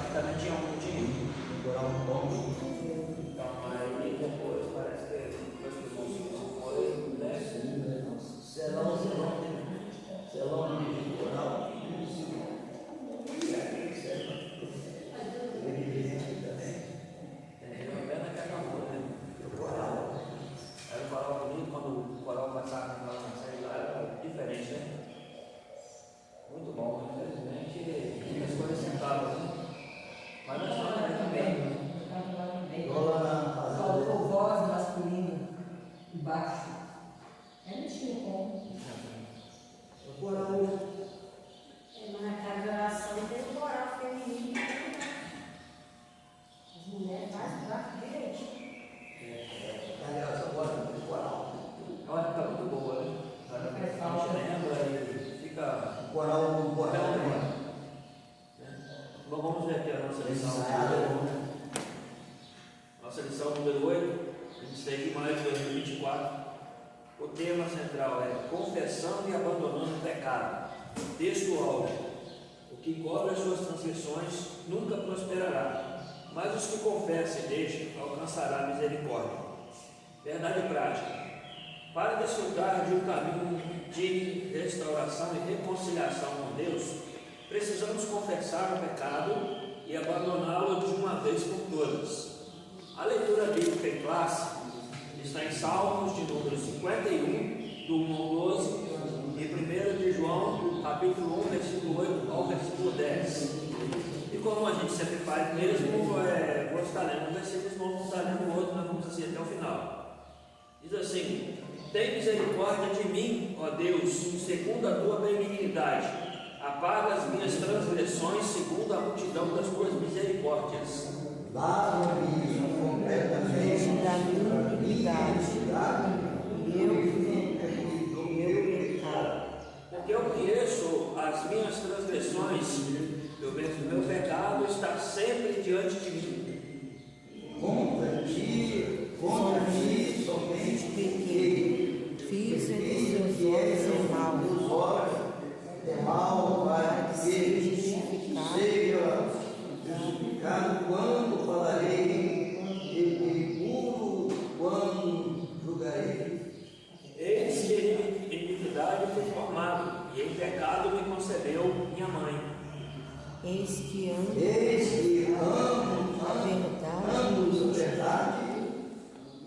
que também tinha um de decorar um bom. Então, aí depois parece que depois que o moço foi, né? Selão de coral. Era um coral bonito, quando o coral passava na série lá, era diferente, né? Muito bom, infelizmente, muitas coisas sentadas, né? Mas nós estamos também. Faltou voz masculina embaixo. Não tinha como. O coral. Mas na casa de oração tem o coral feminino. As mulheres fazem direitinho. Aliás, agora o coral. Olha, está muito boa, né? A gente lembra e fica. O coral. Bom, vamos ver aqui a nossa lição. Nossa lição número 8. A gente tem aqui mais de 2024. O tema central é confessando e abandonando o pecado. Texto áudio. O que cobre as suas transgressões nunca prosperará, mas os que confessam e deixam alcançará misericórdia. Verdade prática. Para desfrutar de um caminho de restauração e reconciliação com Deus, precisamos confessar o pecado e abandoná-lo de uma vez por todas. A leitura bíblica em classe está em Salmos de número 51, do 1 ao 12, e 1 de João, capítulo 1, versículo 8 ao versículo 10. E como a gente sempre faz mesmo, vou estar lendo um versículo, não vou estar lendo o outro, nós vamos assim até o final. Diz assim: tem misericórdia de mim, ó Deus, segundo a tua benignidade. Apaga as minhas transgressões, segundo a multidão das tuas misericórdias. Lava-me completamente da minha iniquidade, meu pecado. Porque eu conheço as minhas transgressões, o meu pecado está sempre diante de mim. Contra ti somente pequei, fiz entre os olhos o mal, para que seja justificado quando falarei, e puro quando julgarei. Eis que em iniquidade fui formado, e em pecado me concebeu minha mãe. Eis que amo a verdade,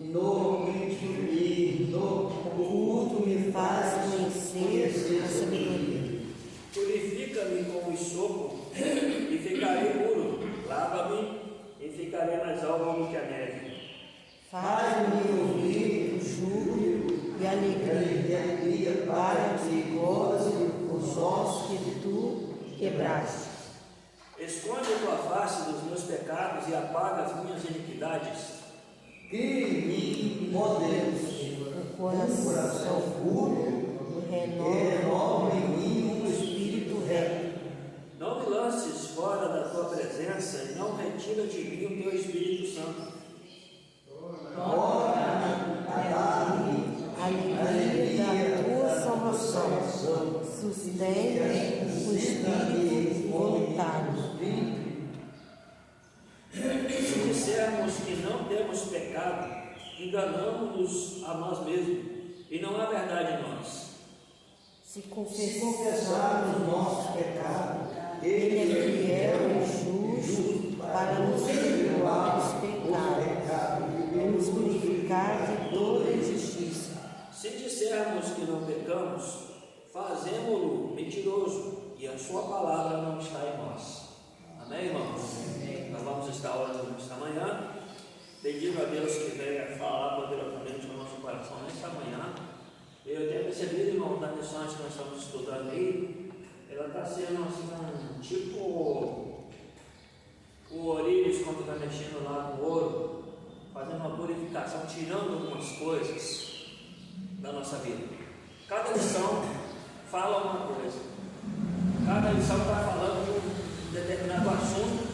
e no culto me faz conhecer a sabedoria. Purifica-me com o sopo, e ficarei puro. Lava-me, e ficarei mais alvo do que a neve. Faz-me ouvir o júbilo e alegria, para que goze os ossos que tu quebraste. Esconde a tua face dos meus pecados e apaga as minhas iniquidades. Cria em mim, ó Deus, um coração puro, renova em mim um espírito reto. Não me lances fora da tua presença e não retira de mim o teu Espírito Santo. Torna a dar-me a alegria da tua salvação, sustente o espírito voluntário. Se dissermos que não temos pecado, enganamos-nos a nós mesmos, e não há verdade em nós. Se confessarmos nossos pecados, Ele é fiel e justo para nos perdoar os pecados e nos purificar de toda injustiça. Se dissermos que não pecamos, fazemo-lo mentiroso, e a sua palavra não está em nós. Amém, irmãos? Nós vamos estar orando nesta manhã, pedindo a Deus que venha falar poderosamente no nosso coração nesta manhã. Eu tenho percebido, irmão, das lições que nós estamos estudando aí, ela está sendo assim, tipo o Orives quando está mexendo lá com ouro, fazendo uma purificação, tirando algumas coisas da nossa vida. Cada lição fala uma coisa, cada lição está falando de um determinado assunto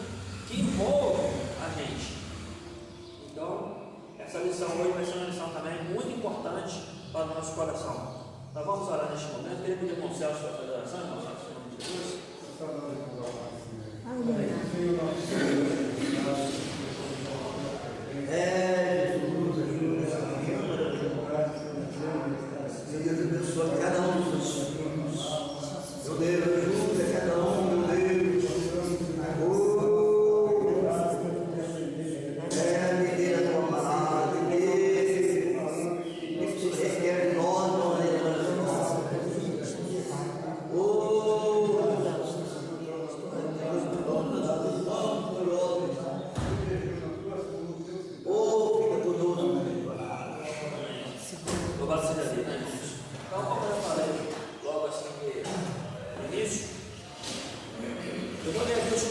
que envolve a gente. Então, essa lição hoje vai ser uma lição também muito importante para o nosso coração. Nós vamos orar neste momento. Queria pedir ao Marcelo sua federação, irmão, em nome de Jesus. Amém.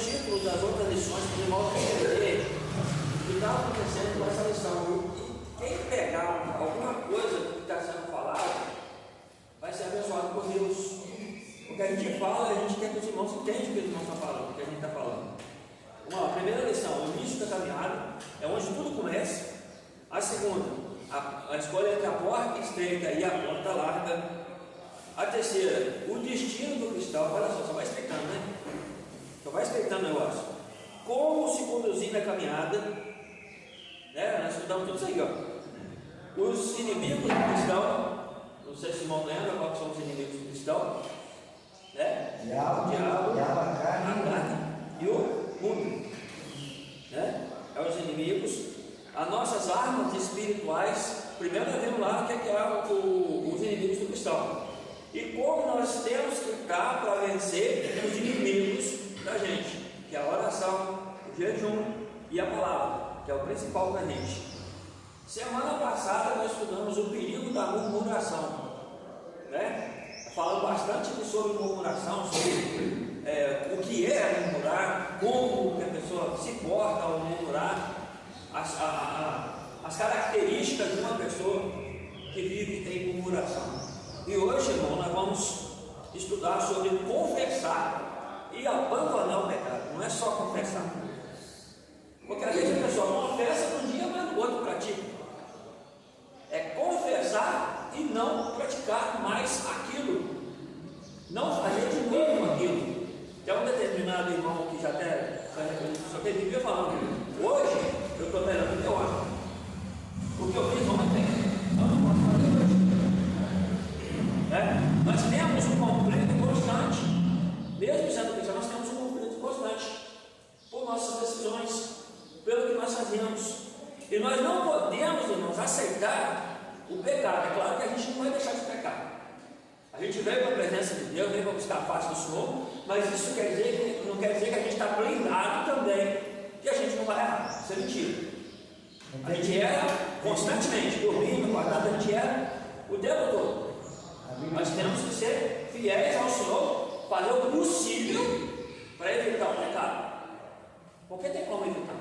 títulos das outras lições para os irmãos entenderem o que está acontecendo com essa lição. E quem pegar alguma coisa que está sendo falado vai ser abençoado por Deus. O que a gente fala, a gente quer que os irmãos entendam o que os irmãos estão falando, o que a gente está falando. Vamos lá, a primeira lição, o início da caminhada, é onde tudo começa. A segunda, a escolha entre a porta estreita e a porta larga. A terceira, o destino do cristão. Olha só vai explicando, né? Só vai explicando o negócio. Como se conduzir na caminhada, né? Nós estudamos tudo isso aí, ó. Os inimigos do cristão, não sei se o irmão lembra quais são os inimigos do cristão, né? O diabo, a carne e o mundo, né? É os inimigos. As nossas armas espirituais, primeiro nós vemos lá o que é os inimigos do cristão. E como nós temos que lutar para vencer os inimigos da gente, que é a oração, o jejum e a palavra, que é o principal para a gente. Semana passada nós estudamos o perigo da murmuração, né? Falando bastante sobre murmuração, sobre o que é murmurar, como que a pessoa se porta ao murmurar, as características de uma pessoa que vive em murmuração. E hoje, irmão, nós vamos estudar sobre confessar e abandonar o pecado. Não é só confessar, porque às vezes a pessoa confessa num dia, mas no outro pratica. É confessar e não praticar mais aquilo, não fazer de novo aquilo. Tem um determinado irmão que já até só que ele vivia falando: hoje eu estou melhor do que eu acho. O que eu fiz ontem, eu não posso fazer hoje. Nós temos um conflito constante, mesmo sendo cristão, nós temos um conflito constante por nossas decisões, pelo que nós fazemos. E nós não podemos, irmãos, aceitar o pecado. É claro que a gente não vai deixar de pecar. A gente veio para a presença de Deus, veio para buscar a face do Senhor, mas isso não quer dizer que a gente está blindado também, que a gente não vai errar. Isso é mentira. A gente erra constantemente, dormindo, acordado, a gente erra o tempo todo. Nós temos que ser fiéis ao Senhor, fazer o possível para evitar o pecado. Porque tem como evitar.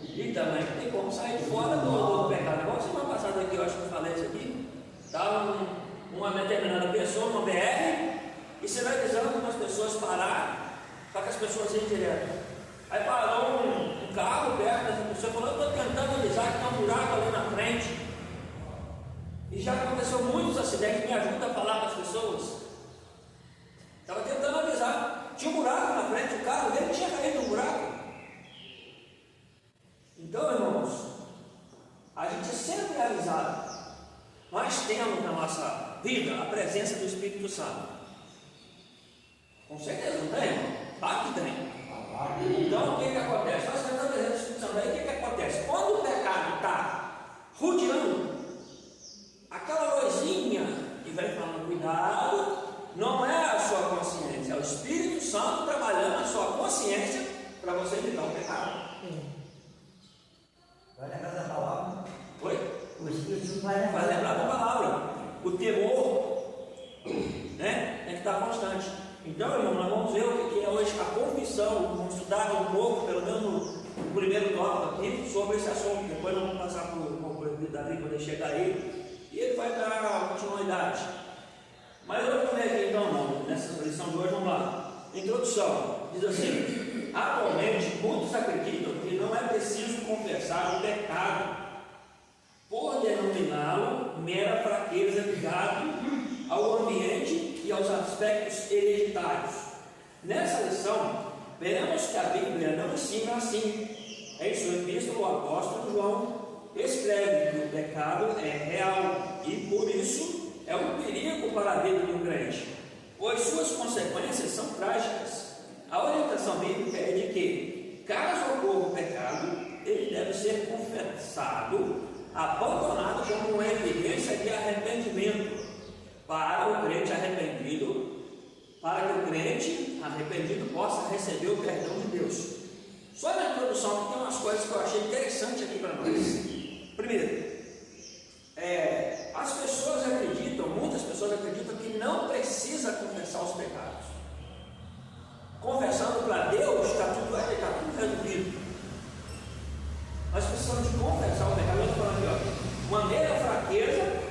E também tem como sair fora do pecado. Igual semana passada aqui, eu acho que eu falei isso aqui. Estava uma determinada pessoa, uma BR, e você vai dizendo para as pessoas parar, para que as pessoas irem direto. Aí parou um carro perto dessa pessoa, falou: eu estou tentando avisar que tem um buraco ali na frente. E já aconteceu muitos acidentes, me ajuda a falar para as pessoas. Estava tentando avisar, tinha um buraco na frente, o carro dele tinha caído no buraco. Então, irmãos, a gente sempre é avisado. Nós temos na nossa vida a presença do Espírito Santo. Com certeza, não tem? Claro que tem. Então, o que acontece? Nós temos a presença do Espírito Santo. Aí o que acontece? Quando o pecado está rodeando, aquela luzinha que vai falando: cuidado, não é a sua consciência, é o Espírito Santo trabalhando na sua consciência para você evitar o pecado. Vai lembrar da palavra? Oi? O Espírito vai lembrar da palavra. O temor, né, tem que estar constante. Então, irmão, nós vamos ver o que é hoje a confissão. Vamos estudar um pouco, pelo menos no primeiro tópico aqui, sobre esse assunto. Depois nós vamos passar por Davi quando ele chegar aí, e ele vai dar continuidade. Mas eu vou ler aqui então, irmão, nessa lição de hoje. Vamos lá. Introdução. Diz assim: atualmente muitos acreditam que não é preciso confessar o pecado, por denominá-lo mera fraqueza ligado ao ambiente e aos aspectos hereditários. Nessa lição, veremos que a Bíblia não ensina assim. Em sua epístola, o apóstolo João escreve que o pecado é real e, por isso, é um perigo para a vida do crente, pois suas consequências são trágicas. A orientação bíblica é de que, caso ocorra o pecado, ele deve ser confessado, abandonado como uma evidência de arrependimento para o crente arrependido, para que o crente arrependido possa receber o perdão de Deus. Só na introdução aqui tem umas coisas que eu achei interessante aqui para nós. Primeiro, as pessoas acreditam, muitas pessoas acreditam que não precisa confessar os pecados. confessando para Deus, está tudo resolvido. Nós precisamos de confessar o pecado. Eu estou falando aqui, ó, uma mera fraqueza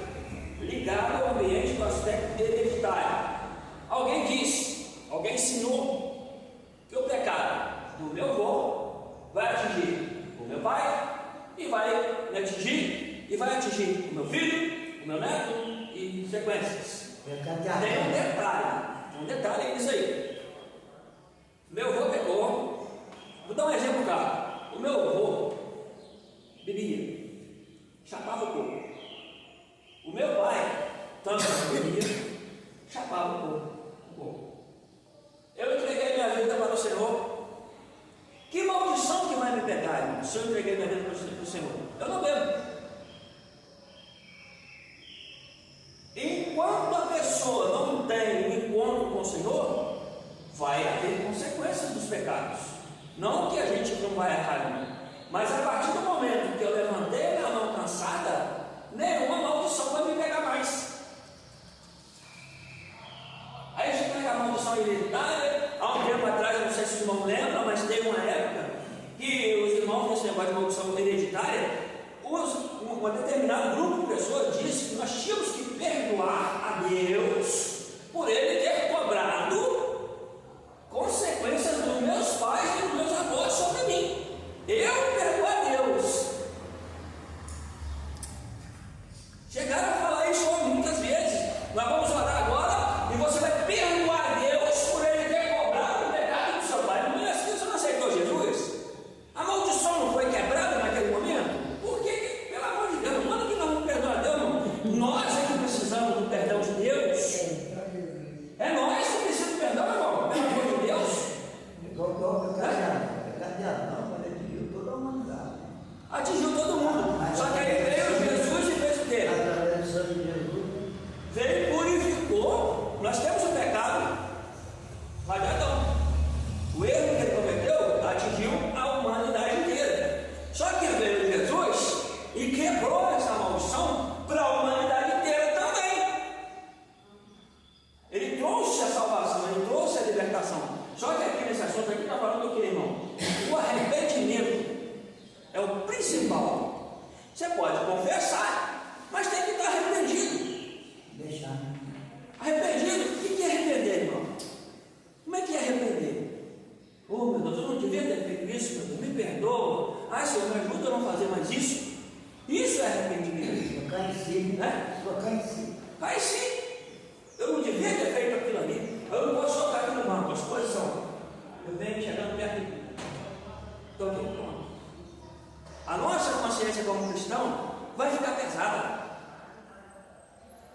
ligada ao ambiente do aspecto hereditário. Alguém disse, alguém ensinou que o pecado do meu avô vai atingir o meu pai e vai me atingir e vai atingir o meu filho, o meu neto e sequências. Tem um detalhe nisso aí. Meu avô pecou. Vou dar um exemplo claro. O meu avô bebia, chapava o corpo. O meu pai também bebia, chapava o corpo. Eu entreguei minha vida para o Senhor. Que maldição que vai me pegar, irmão, se eu entreguei minha vida para o Senhor? Eu não bebo. Enquanto a pessoa não tem um encontro com o Senhor, vai haver consequências dos pecados. Não que a gente não vai errar, não. Mas a partir do momento que eu levantei minha mão cansada, nenhuma maldição vai me pegar mais. Aí a gente pega a maldição hereditária. Há um tempo atrás, eu não sei se os irmãos lembram, mas teve uma época que os irmãos nesse negócio de maldição hereditária, um determinado grupo de pessoas disse que nós tínhamos que perdoar a Deus por Ele ter cobrado consequências dos meus pais e dos meus avós sobre mim. Eu perdoo a Deus. Chegaram a falar isso muitas vezes. Nós vamos orar agora e você vai perdoar a Deus por Ele ter cobrado o pecado do seu pai. Não é assim que você não aceitou Jesus? A maldição não foi quebrada naquele momento? Por que, pelo amor de Deus, quando que nós vamos perdoar a Deus, irmão? Nós é que precisamos do perdão de Deus. É nós que precisamos do perdão, irmão. Pelo amor de Deus. Atingiu todo mundo. Só que aí veio Jesus e fez o quê? Veio e purificou. Nós temos o pecado, mas Adão. O erro que ele cometeu atingiu a humanidade inteira. Só que veio Jesus e quebrou essa maldição para a humanidade inteira também. Ele trouxe a salvação, ele trouxe a libertação. Só que aqui nesse assunto aqui está falando o que, irmão? O arrependimento é o principal. Você pode confessar, mas tem que estar arrependido. Deixar. Arrependido? O que é arrepender, irmão? Como é que é arrepender? Oh, meu Deus, eu não devia ter feito isso, meu Deus, me perdoa. Ah, Senhor, me ajuda a não fazer mais isso. Isso é arrependimento. Tocar em si, né? Tocar em si. Cai sim. Eu não devia ter feito aquilo ali. Eu não posso soltar aquilo mal. As coisas são. Eu venho chegando perto de. Estou aqui, pronto. A nossa consciência como cristão vai ficar pesada.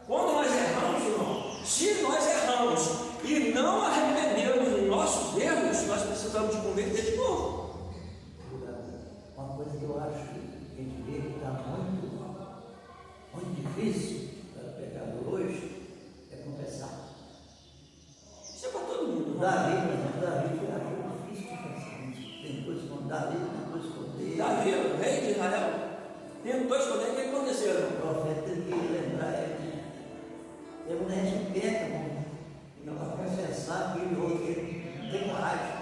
Quando nós erramos, irmão, se nós erramos e não arrependemos dos nossos erros, nós precisamos de converter de novo. Uma coisa que eu acho que tem que ver que está muito difícil para o pecador hoje é confessar. Isso é para todo mundo. Davi, por exemplo, Davi foi achou difícil confessar. Tem coisas com Davi, tem coisas com Deus. Davi, o rei de Israel, tentou esconder o que aconteceu. O profeta tem que lembrar ele. Ele não respeita, não vai confessar que ele tem coragem.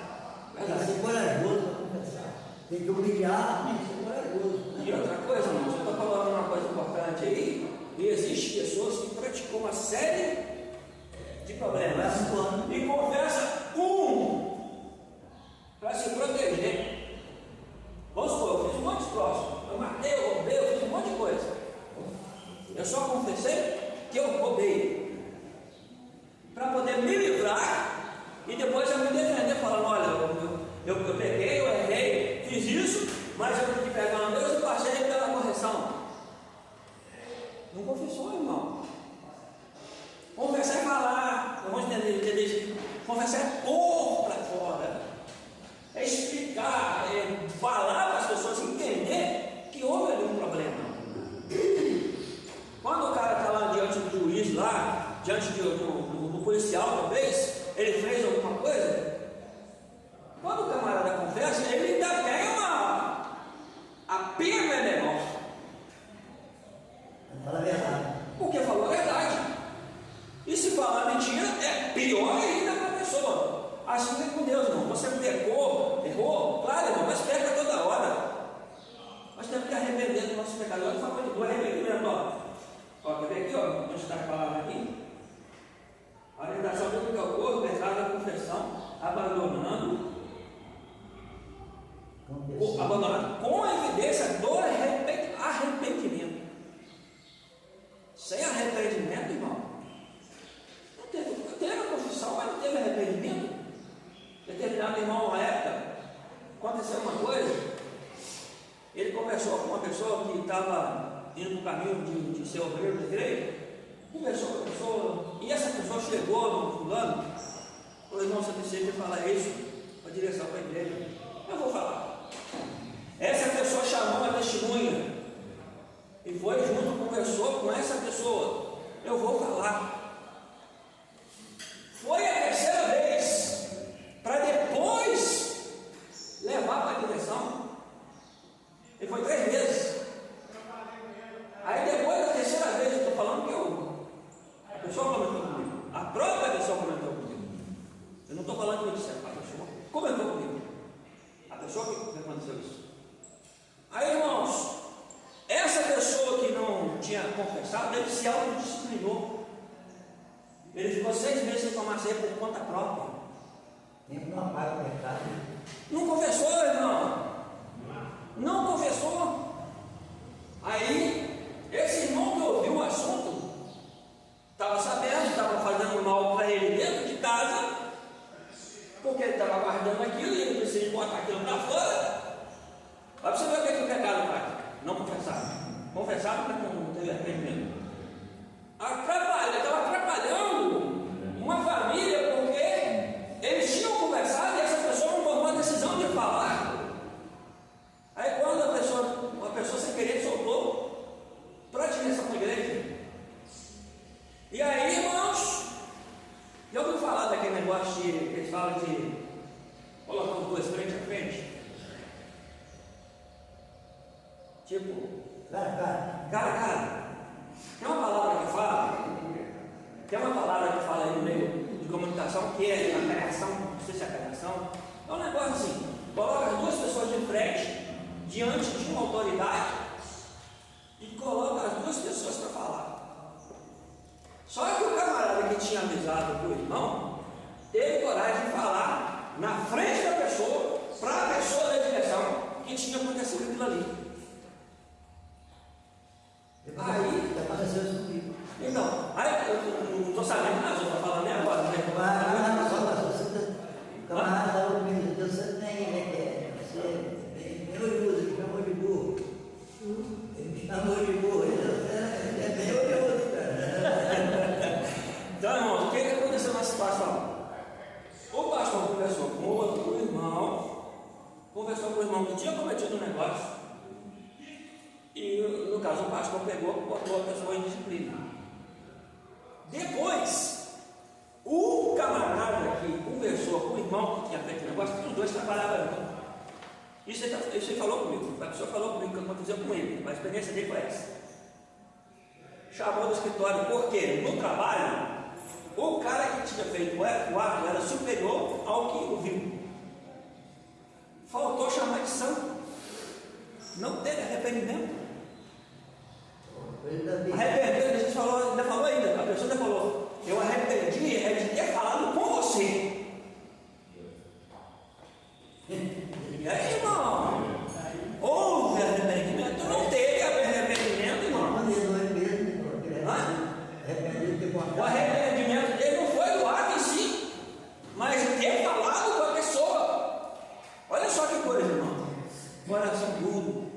Tem que ser corajoso para confessar. Tem que humilhar, tem que ser corajoso. E outra coisa, irmãos, eu estou falando uma coisa importante aí, e existem pessoas que praticam uma série de problemas e confessa para se proteger. Vamos supor, eu fiz um monte de troços, eu matei, eu roubei, eu fiz um monte de coisa. Eu só confessei que eu roubei para poder me livrar e depois eu me defender falando, olha, eu peguei, eu errei, fiz isso, mas eu tive que pegar um Deus e passei pela correção. Não confessou, irmão. Confessar é falar, vamos entender isso. Confessar é pôr para fora, é explicar, é falar para as pessoas entender que houve ali um problema. Quando o cara está lá diante do juiz, lá, diante do policial, talvez, ele fez alguma coisa, quando o camarada confessa, ele ainda tem a pena é menor. Fala a verdade. Porque falou a verdade. E se falar mentira, é pior ainda para a pessoa. conversou com uma pessoa que estava indo para o caminho de ser obreiro da igreja, conversou com a pessoa, e essa pessoa chegou no fulano, falou: irmão, você precisa falar isso para a direção da igreja. Eu vou falar. Essa pessoa chamou uma testemunha e foi junto, conversou com essa pessoa. Eu vou falar. Foi a terceira vez, para depois levar para a direção. E foi 3 vezes. Aí depois da terceira vez, eu estou falando que a pessoa comentou comigo. A própria pessoa comentou comigo. Eu não estou falando que eu disse, a pessoa comentou comigo. A pessoa que aconteceu isso. Aí, irmãos, essa pessoa que não tinha confessado, ele se autodisciplinou. Ele ficou 6 meses sem tomar ceia por conta própria. Tempo não apaga o pecado. Não confessou, irmão. Não confessou. Aí, esse irmão que ouviu o assunto, estava sabendo, estava fazendo mal para ele dentro de casa, porque ele estava guardando aquilo e ele precisa botar aquilo para fora. Vai para você ver o que é o pecado faz. Não confessar. Confessar porque não teve arrependimento. Ele estava atrapalhando uma família porque eles tinham conversado e essa pessoa não tomou a decisão de falar. Aí quando uma pessoa sem querer soltou para a direção da igreja. E aí, irmãos, já ouviu falar daquele negócio que eles falam de colocar os dois frente a frente? Tipo, cara, tem uma palavra que fala aí no meio de comunicação, que é a criação, não sei se é a criação, é um negócio assim: coloca as 2 pessoas de frente, diante de uma autoridade, e coloca as 2 pessoas para falar. Só que o camarada que tinha avisado para o irmão, teve coragem de falar na frente da pessoa, para a pessoa da direção, que tinha acontecido aquilo ali. Aí, aconteceu isso comigo. Então, aí eu não estou sabendo nada, eu estou falando nem agora, né? O camarada estava comigo, você tem, né? Você é bem orgulhoso, ele me chamou de burro. Ele me chamou de burro, ele é bem orgulhoso, cara. Então, irmãos, o que aconteceu nessa situação? O pastor conversou com o irmão, que tinha cometido um negócio. E no caso o pastor pegou e botou a pessoa em disciplina. Depois, o camarada que conversou com o irmão que tinha feito o negócio, os 2 trabalhavam juntos. Isso ele falou comigo, a pessoa falou comigo o que aconteceu com ele, a experiência dele foi essa. Chamou do escritório, porque no trabalho, o cara que tinha feito o ato era superior ao que ouviu. Faltou chamar de santo. Não teve arrependimento. Arrependeu, Jesus ainda falou ainda, a pessoa ainda falou: eu arrependi de ter falado com você. E aí, irmão, houve arrependimento? Não teve arrependimento, irmão. O arrependimento dele não foi do ato em si, mas de ter falado com a pessoa. Olha só que coisa, irmão. Coração duro.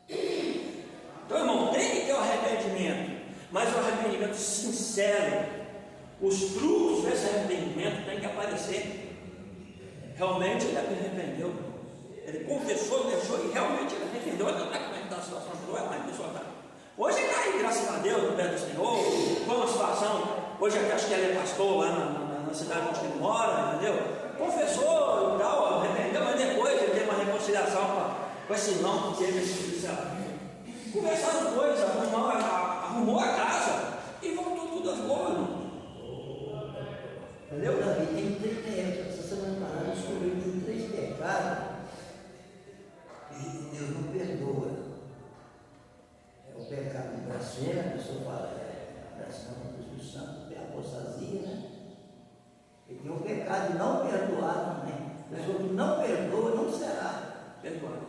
Então, irmão, tem que ter um arrependimento, mas um arrependimento sincero. Os frutos desse arrependimento têm que aparecer. Realmente ele arrependeu, ele confessou, deixou e realmente ele arrependeu. Olha como é que está a situação dele, olha a pessoa está. Hoje ele está aí, graças a Deus, no pé do Senhor. Foi uma situação, hoje até acho que ele é pastor lá na cidade onde ele mora, entendeu? Confessou e tal, arrependeu, mas depois ele teve uma reconciliação com esse irmão que teve esse policial. Conversaram coisas, arrumou a casa e voltou tudo às boas. Entendeu? Davi tem 30 anos, essa semana passada descobriu que tem 3 pecados e Deus não perdoa. É o pecado de blasfêmia, a pessoa fala, blasfêmia do Espírito Santo, é a apostasia, né? E tem o pecado de não perdoar também. A pessoa que não perdoa não será perdoada.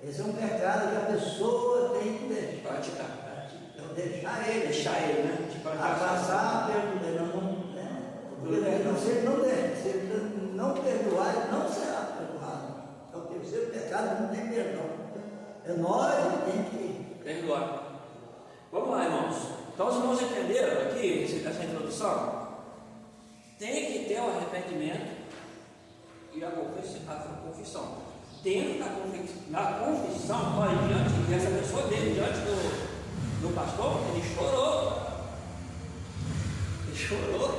Esse é um pecado que a pessoa tem que praticar. Então, deixar ele, né? A passar pelo se ele não perdoar, ele não será perdoado. É o terceiro pecado, não tem perdão. Nós temos que perdoar. Vamos lá, irmãos. Então, os irmãos entenderam aqui essa introdução? Tem que ter o arrependimento e a confissão. Dentro da confissão, olha, diante dessa pessoa dele, diante do pastor, ele chorou. Ele chorou.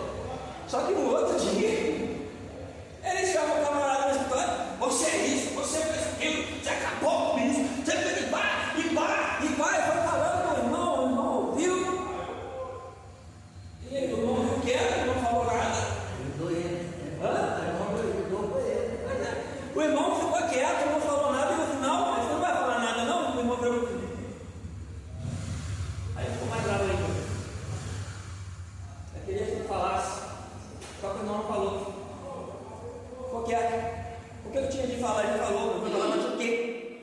Só que no outro dia, ele chama o camarada no escritório: você é isso, você fez aquilo, você acabou com isso, você fez e pá, e foi falando com o irmão ouviu. E aí, o irmão viu o que era, o irmão não falou nada. O irmão ficou quieto, não falou nada, e no final, ele não vai falar nada, não. O irmão falou. Aí ficou mais bravo ainda. Eu queria que ele falasse, só que o irmão não falou. Ficou quieto. O que eu tinha de falar, ele falou. Eu vou falar mais o quê?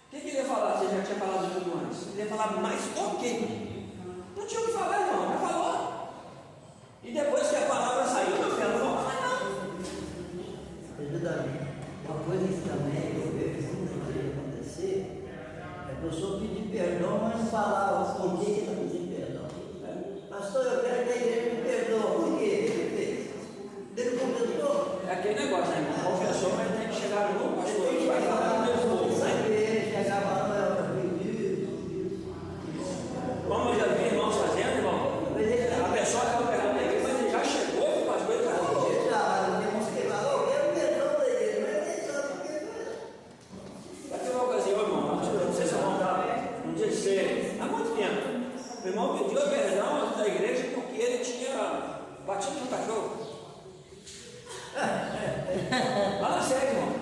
O que ele ia falar se ele já tinha falado tudo antes? Ele ia falar mais o quê? Não tinha o que falar, irmão, já falou. E depois que a palavra saiu, meu filho, não vou falar não. Uma coisa que também eu vejo muita coisa acontecer é a pessoa pedir perdão, mas não falar o porquê que está pedindo perdão. Pastor, eu quero que a igreja me perdoe. Por quê? Ele fez. Ele confessou. É aquele negócio, né, irmão? Confessou, mas tem que chegar no pastor que vai falar do meu povo. Chegava lá, Como eu já vi irmãos fazendo, irmão, a pessoa que está perdendo a igreja, mas ele já chegou e o pastor ele já falou. Vai ter uma ocasião, irmão, não sei se eu vou dar um dia de ser, há muito tempo. O irmão pediu perdão da igreja porque ele tinha batido no cachorro. Fala sério, irmão.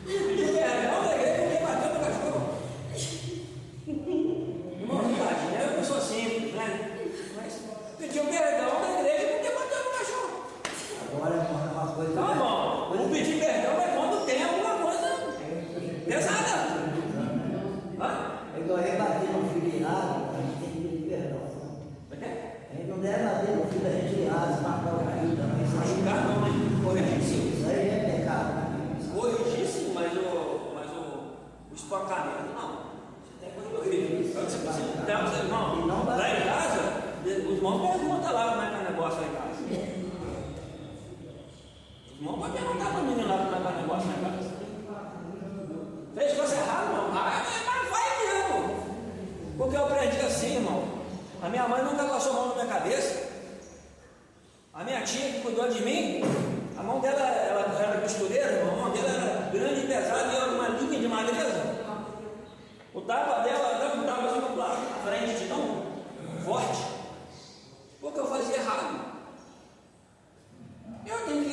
Pediu perdão da igreja porque bateu no cachorro. Irmão, verdade, né? Eu sou simples, né? Mas pediu perdão da igreja porque bateu no cachorro. Agora é uma coisa. Tá bom, o pedir perdão é quando tem alguma coisa pesada. É igual rebater no filho errado, a gente tem que pedir perdão. A gente não deve bater no filho da gente errado, matar o filho também. Machucar não, né? Corrigir sim. Isso aí é pecado. Corrigir sim, mas o espancamento não. Você tem que corrigir. Então, irmão, lá em casa, os irmãos perguntam lá como é que é o negócio lá em casa. Os irmãos podem perguntar para o menino lá como é que é o negócio lá em casa. Fez coisa errada, irmão. Mas vai mesmo. Porque eu aprendi assim, irmão. A minha mãe nunca passou a mão na minha cabeça. A minha tia que cuidou de mim, a mão dela, ela era costureira, irmão. A mão dela era grande e pesada e era uma linha de magreza. O tapa dela não estava assim na frente de tão forte. Porque eu fazia errado. Eu tenho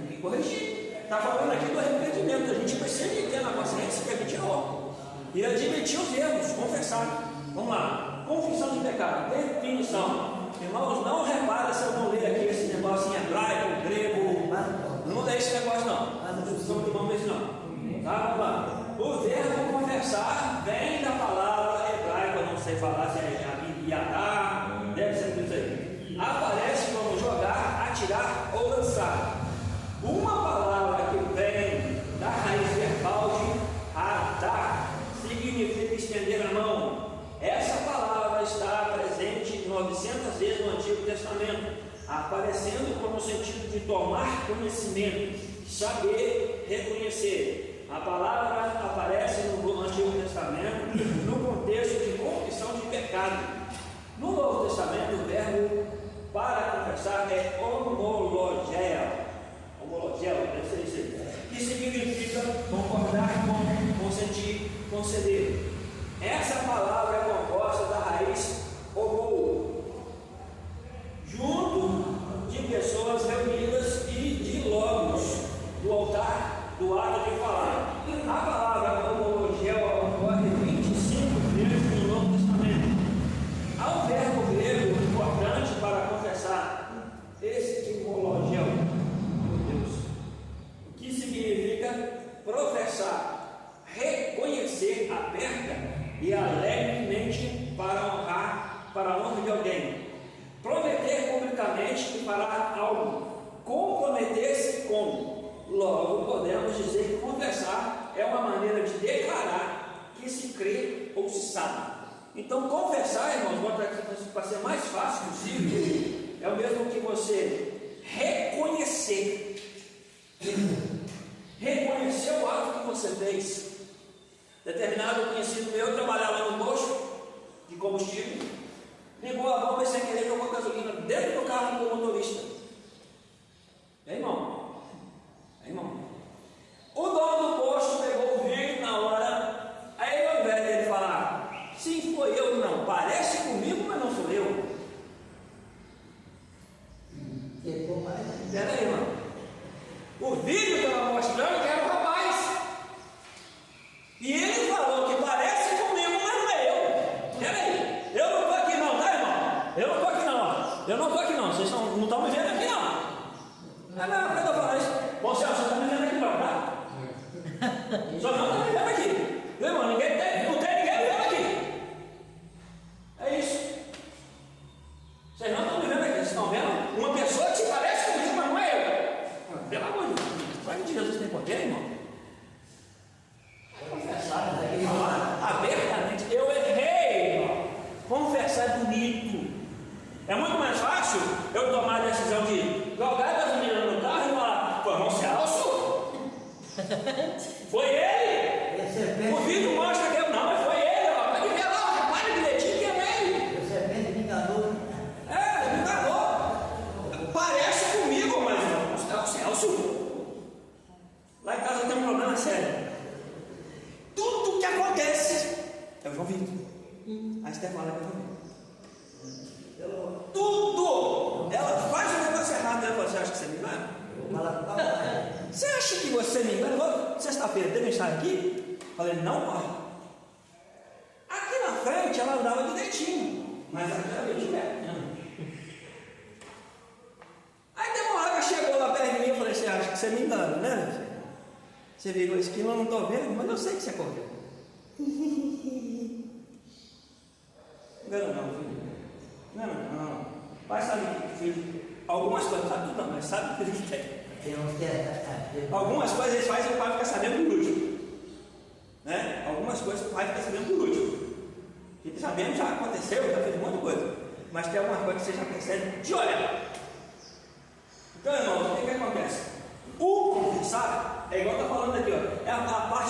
que corrigir. Está falando aqui do arrependimento. A gente precisa de ter na consciência que a gente errou. E admitir os erros, confessar. Vamos lá. Confissão de pecado. Definição. Irmãos, não repara se eu não ler aqui esse negócio em hebraico, grego. Não lê esse negócio não. Não vamos ver isso não. Tá? Vamos lá. O verbo confessar vem da palavra hebraica. Eu não sei falar se é yadá. Deve ser isso aí. Aparece como jogar, atirar ou lançar. Uma palavra que vem da raiz verbal de atar significa estender a mão. Essa palavra está presente 900 vezes no Antigo Testamento, aparecendo como sentido de tomar conhecimento, saber, reconhecer. A palavra aparece no Antigo Testamento no contexto de confissão de pecado. No Novo Testamento, o verbo para confessar é homologeo. Deve ser isso aí. Que significa concordar com, consentir, conceder. Essa palavra é composta da raiz homo, junto de pessoas reunidas e de logos, do altar, do ato de falar. A palavra homologeo ocorre 25 vezes no Novo Testamento. Há um verbo grego importante para confessar, estimologeo. Significa professar, reconhecer aberta e alegremente para a honra de alguém, prometer publicamente que fará algo, comprometer-se com. Logo, podemos dizer que confessar é uma maneira de declarar que se crê ou se sabe. Então, confessar, irmãos, bota aqui para ser mais fácil possível, é o mesmo que você reconhecer. Reconhecer o ato que você fez. Determinado conhecido meu trabalhava no posto de combustível, ligou a bomba e sem querer jogou gasolina dentro do carro do motorista. Irmão, o dono do posto pegou o vídeo na hora, aí ao invés dele falar, sim, foi eu, não, parece comigo, mas não sou eu. Espera aí, irmão. O vídeo estava mostrando que era o rapaz. E ele falou que parece comigo, mas não é eu. Espera aí. Eu não estou aqui não, tá, irmão? Eu não estou aqui não. Eu não estou aqui não. Vocês não estão me vendo aqui não. Não, quando eu falar isso, bom, Celso, você está me vendo aqui não, tá? Só não está me vendo aqui. Viu, irmão? Não tem ninguém me vendo aqui. É isso. Vocês não estão me vendo aqui. Vocês estão vendo uma pessoa que se parece comigo, mas não é eu. Pelo amor de Deus. Sabe que Jesus tem poder, irmão? Confessar, falar abertamente, eu errei, irmão. Confessar é bonito. É muito mais fácil eu tomar a decisão de jogar a gasolina no carro e falar, foi irmão Celso? Foi ele? O vídeo mostra que eu não, mas foi ele, ó. Pode ver lá, repare direitinho que é ele. O serpente me enganou. É, me enganou. Parece comigo, mas não, é o Celso. Lá em casa tem um problema sério. Tudo que acontece é o João Vitor. A Esther fala que é o João Vitor. Tudo! Ela faz o negócio errado. Ela fala, você acha que você me engana? Você acha que você me engana? Sexta-feira teve um estar aqui? Falei, não vai. Aqui na frente ela andava direitinho, mas aqui era bem direto. Aí tem uma hora que chegou lá perto de mim e falei, você acha que você me engana, né? Você virou a esquina, eu não estou vendo, mas eu sei que você correu. Engana não, filho. Não. Pai sabe que filho. Algumas coisas, sabe tudo não, mas sabe o filho que tem. Algumas coisas eles fazem e o pai fica sabendo por último. Né? Algumas coisas o pai fica sabendo por último. Fica sabendo, já aconteceu, já fez um monte de coisa. Mas tem algumas coisas que você já percebe de olhar. Então, irmãos, o que acontece? O confessar é igual está falando aqui, ó, é a parte